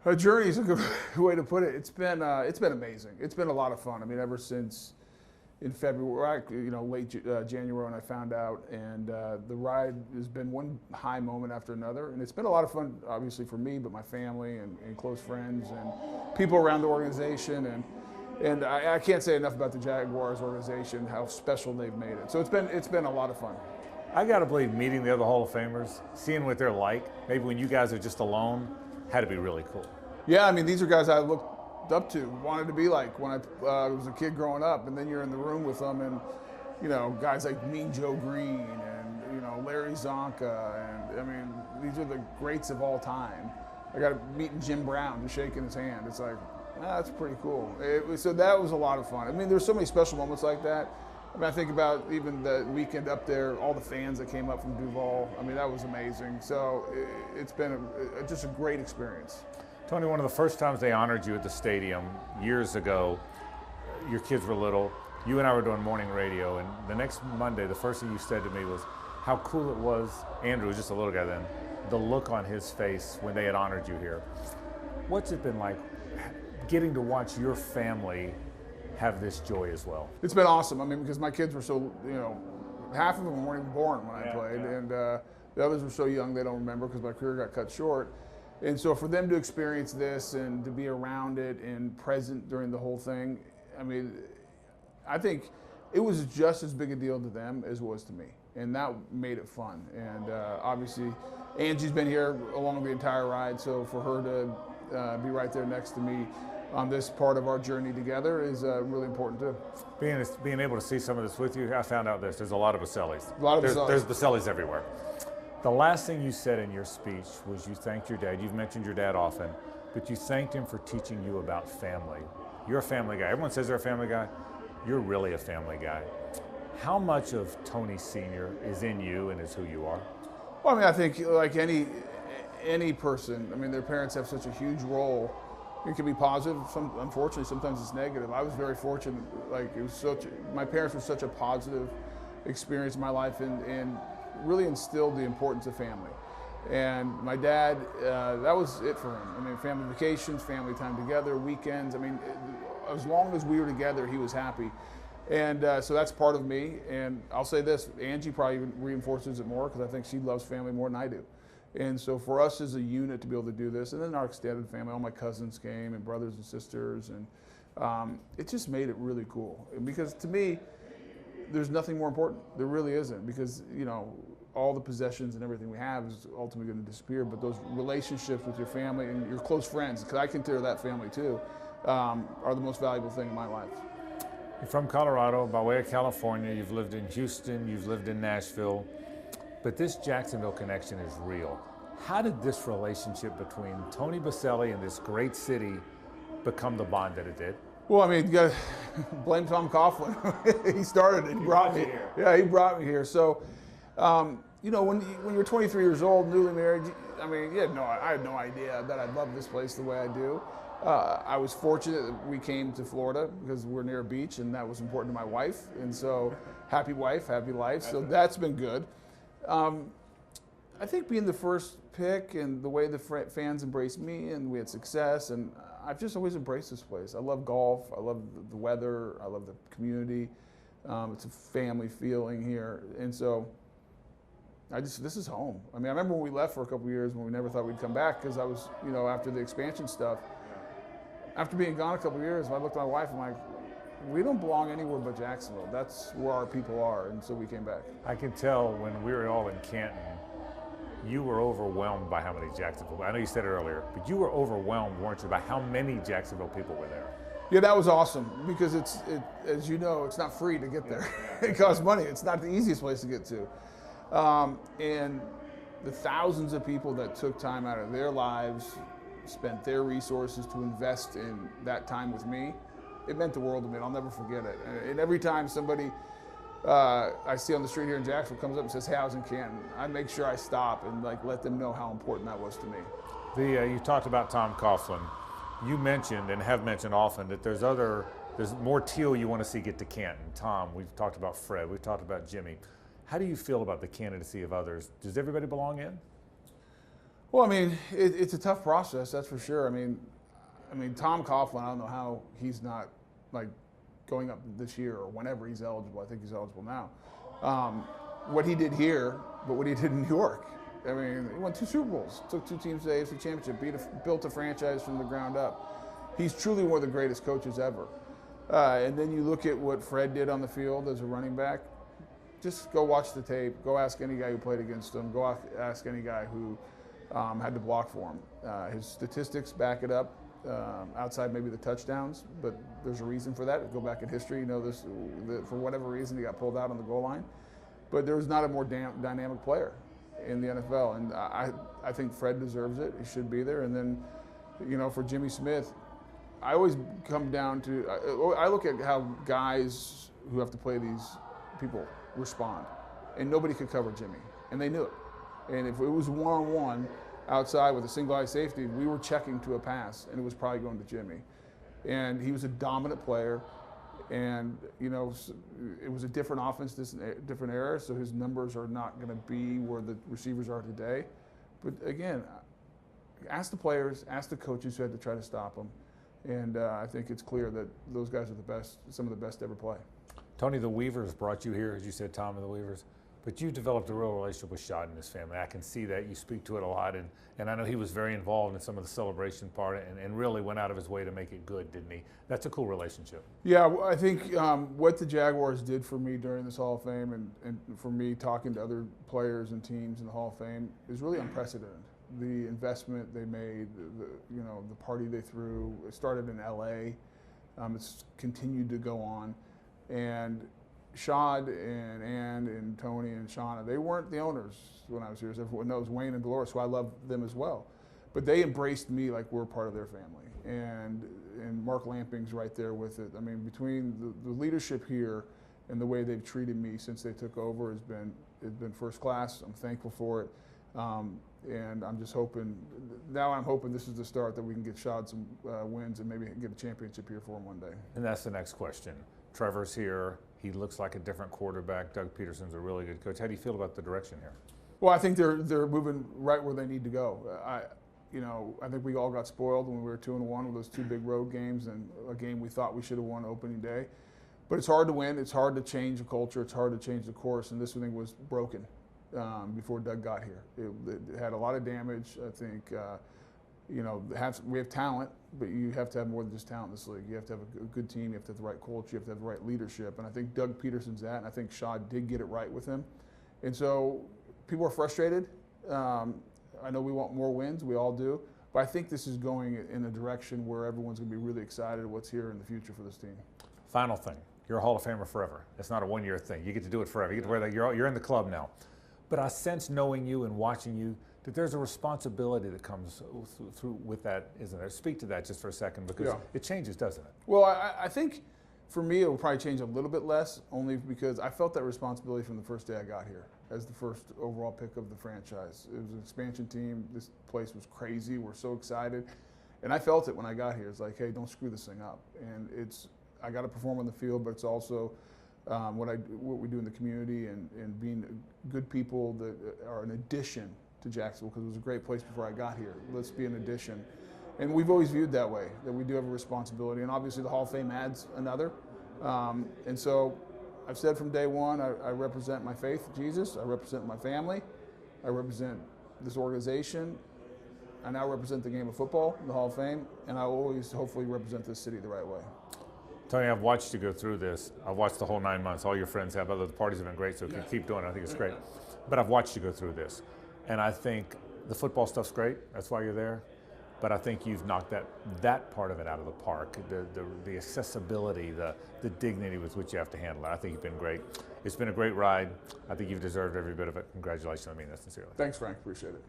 A journey is a good way to put it. It's been amazing. It's been a lot of fun. I mean, ever since in February, late January when I found out, and the ride has been one high moment after another, and it's been a lot of fun, obviously for me, but my family and close friends and people around the organization, and I can't say enough about the Jaguars organization, how special they've made it. So it's been a lot of fun. I got to believe meeting the other Hall of Famers, seeing what they're like, maybe when you guys are just alone, had to be really cool. Yeah, I mean, these are guys I looked up to, wanted to be like when I was a kid growing up, and then you're in the room with them, and guys like Mean Joe Green and Larry Zonka, and I mean, these are the greats of all time. I got to meet Jim Brown, just shaking his hand. It's like, that's pretty cool. So that was a lot of fun. I mean, there's so many special moments like that. I mean, I think about even the weekend up there, all the fans that came up from Duval. I mean, that was amazing. So it's been just a great experience. Tony, one of the first times they honored you at the stadium years ago, your kids were little. You and I were doing morning radio, and the next Monday, the first thing you said to me was how cool it was. Andrew was just a little guy then. The look on his face when they had honored you here. What's it been like getting to watch your family have this joy as well? It's been awesome. I mean, because my kids were so, half of them weren't even born when I played, and the others were so young they don't remember because my career got cut short. And so for them to experience this and to be around it and present during the whole thing, I mean, I think it was just as big a deal to them as it was to me. And that made it fun. And obviously, Angie's been here along the entire ride, so for her to be right there next to me on this part of our journey together is really important too. Being able to see some of this with you, I found out there's a lot of Bosellis. There's Bosellis everywhere. The last thing you said in your speech was you thanked your dad. You've mentioned your dad often, but you thanked him for teaching you about family. You're a family guy. Everyone says they're a family guy. You're really a family guy. How much of Tony Sr. is in you and is who you are? Well, I mean, I think like any person, I mean, their parents have such a huge role. It can be positive. Unfortunately, sometimes it's negative. I was very fortunate. Like my parents were such a positive experience in my life, and really instilled the importance of family. And my dad, that was it for him. I mean, family vacations, family time together, weekends. I mean, as long as we were together, he was happy. And so that's part of me. And I'll say this, Angie probably reinforces it more because I think she loves family more than I do. And so for us as a unit to be able to do this, and then our extended family, all my cousins came and brothers and sisters, and it just made it really cool. Because to me, there's nothing more important. There really isn't, because all the possessions and everything we have is ultimately going to disappear. But those relationships with your family and your close friends, because I consider that family too, are the most valuable thing in my life. You're from Colorado, by way of California. You've lived in Houston. You've lived in Nashville. But this Jacksonville connection is real. How did this relationship between Tony Boselli and this great city become the bond that it did? Well, I mean, you got to blame Tom Coughlin. He started it. He brought me here. Yeah, he brought me here. So, when you're 23 years old, newly married, I mean, I had no idea that I'd love this place the way I do. I was fortunate that we came to Florida because we're near a beach, and that was important to my wife. And so, happy wife, happy life. So that's been good. I think being the first pick and the way the fans embraced me, and we had success, and I've just always embraced this place. I love golf. I love the weather. I love the community. It's a family feeling here, and so this is home. I mean, I remember when we left for a couple of years when we never thought we'd come back because I was, after the expansion stuff. After being gone a couple of years, I looked at my wife and I'm like, we don't belong anywhere but Jacksonville. That's where our people are, and so we came back. I can tell when we were all in Canton, you were overwhelmed by how many Jacksonville, I know you said it earlier, but you were overwhelmed, weren't you, by how many Jacksonville people were there? Yeah, that was awesome because as you know, it's not free to get there. It costs money. It's not the easiest place to get to. And the thousands of people that took time out of their lives, spent their resources to invest in that time with me, it meant the world to me. I'll never forget it. And every time somebody I see on the street here in Jacksonville comes up and says, "Hey, I was in Canton," I make sure I stop and let them know how important that was to me. You talked about Tom Coughlin. You mentioned and have mentioned often that there's more teal you want to see get to Canton. Tom, we've talked about Fred, we've talked about Jimmy. How do you feel about the candidacy of others? Does everybody belong in? Well, I mean, it's a tough process, that's for sure. I mean, Tom Coughlin, I don't know how he's not like going up this year or whenever he's eligible. I think he's eligible now. What he did here, but what he did in New York. I mean, he won 2 Super Bowls, took 2 teams to the AFC Championship, built a franchise from the ground up. He's truly one of the greatest coaches ever. And then you look at what Fred did on the field as a running back. Just go watch the tape. Go ask any guy who played against him. Go ask any guy who had to block for him. His statistics back it up, outside maybe the touchdowns, but there's a reason for that. Go back in history, you know this. For whatever reason, he got pulled out on the goal line. But there was not a more dynamic player in the NFL, and I think Fred deserves it. He should be there. And then, you know, for Jimmy Smith, I always come down to I look at how guys who have to play these people respond, and nobody could cover Jimmy, and they knew it. And if it was one-on-one outside with a single eye safety, we were checking to a pass, and it was probably going to Jimmy. And he was a dominant player, and you know, it was a different offense, different era, so his numbers are not going to be where the receivers are today. But again, ask the players, ask the coaches who had to try to stop him, and I think it's clear that those guys are the best, some of the best to ever play. Tony, the Weavers brought you here, as you said, Tom and the Weavers, but you developed a real relationship with Shad and his family. I can see that. You speak to it a lot, and I know he was very involved in some of the celebration part and really went out of his way to make it good, didn't he? That's a cool relationship. Yeah, I think what the Jaguars did for me during this Hall of Fame and for me talking to other players and teams in the Hall of Fame is really unprecedented. The investment they made, you know, the party they threw. It started in L.A. It's continued to go on. And Shad and Ann and Tony and Shauna, they weren't the owners when I was here, as everyone knows. Wayne and Dolores, who I love them as well. But they embraced me like we're part of their family. And Mark Lamping's right there with it. I mean, between the leadership here and the way they've treated me since they took over has been first class. I'm thankful for it. And I'm just hoping, now I'm hoping this is the start that we can get Shad some wins and maybe get a championship here for him one day. And that's the next question. Trevor's here. He looks like a different quarterback. Doug Peterson's a really good coach. How do you feel about the direction here? Well, I think they're moving right where they need to go. I think we all got spoiled when we were 2-1 with those 2 big road games and a game we thought we should have won opening day. But it's hard to win. It's hard to change a culture. It's hard to change the course. And this thing was broken before Doug got here. It had a lot of damage. I think, you know, we have talent, but you have to have more than just talent in this league. You have to have a good team. You have to have the right culture. You have to have the right leadership. And I think Doug Peterson's that. And I think Shad did get it right with him. And so people are frustrated. I know we want more wins. We all do. But I think this is going in a direction where everyone's going to be really excited what's here in the future for this team. Final thing. You're a Hall of Famer forever. It's not a one-year thing. You get to do it forever. You get to wear that. You're in the club now. But I sense, knowing you and watching you, that there's a responsibility that comes through with that, isn't there? Speak to that just for a second, because it changes, doesn't it? Well, I think for me it will probably change a little bit less, only because I felt that responsibility from the first day I got here as the first overall pick of the franchise. It was an expansion team. This place was crazy. We're so excited. And I felt it when I got here. It's like, hey, don't screw this thing up. And I got to perform on the field, but it's also what we do in the community and being good people that are an addition to Jacksonville, because it was a great place before I got here. Let's be an addition. And we've always viewed that way, that we do have a responsibility. And obviously the Hall of Fame adds another. And so I've said from day one, I represent my faith, Jesus. I represent my family. I represent this organization. I now represent the game of football, the Hall of Fame. And I will always hopefully represent this city the right way. Tony, I've watched you go through this. I've watched the whole 9 months. All your friends have. Other parties have been great, so keep doing it. I think it's great. But I've watched you go through this. And I think the football stuff's great. That's why you're there. But I think you've knocked that part of it out of the park. The accessibility, the dignity with which you have to handle it. I think you've been great. It's been a great ride. I think you've deserved every bit of it. Congratulations. I mean that sincerely. Thanks, Frank. Appreciate it.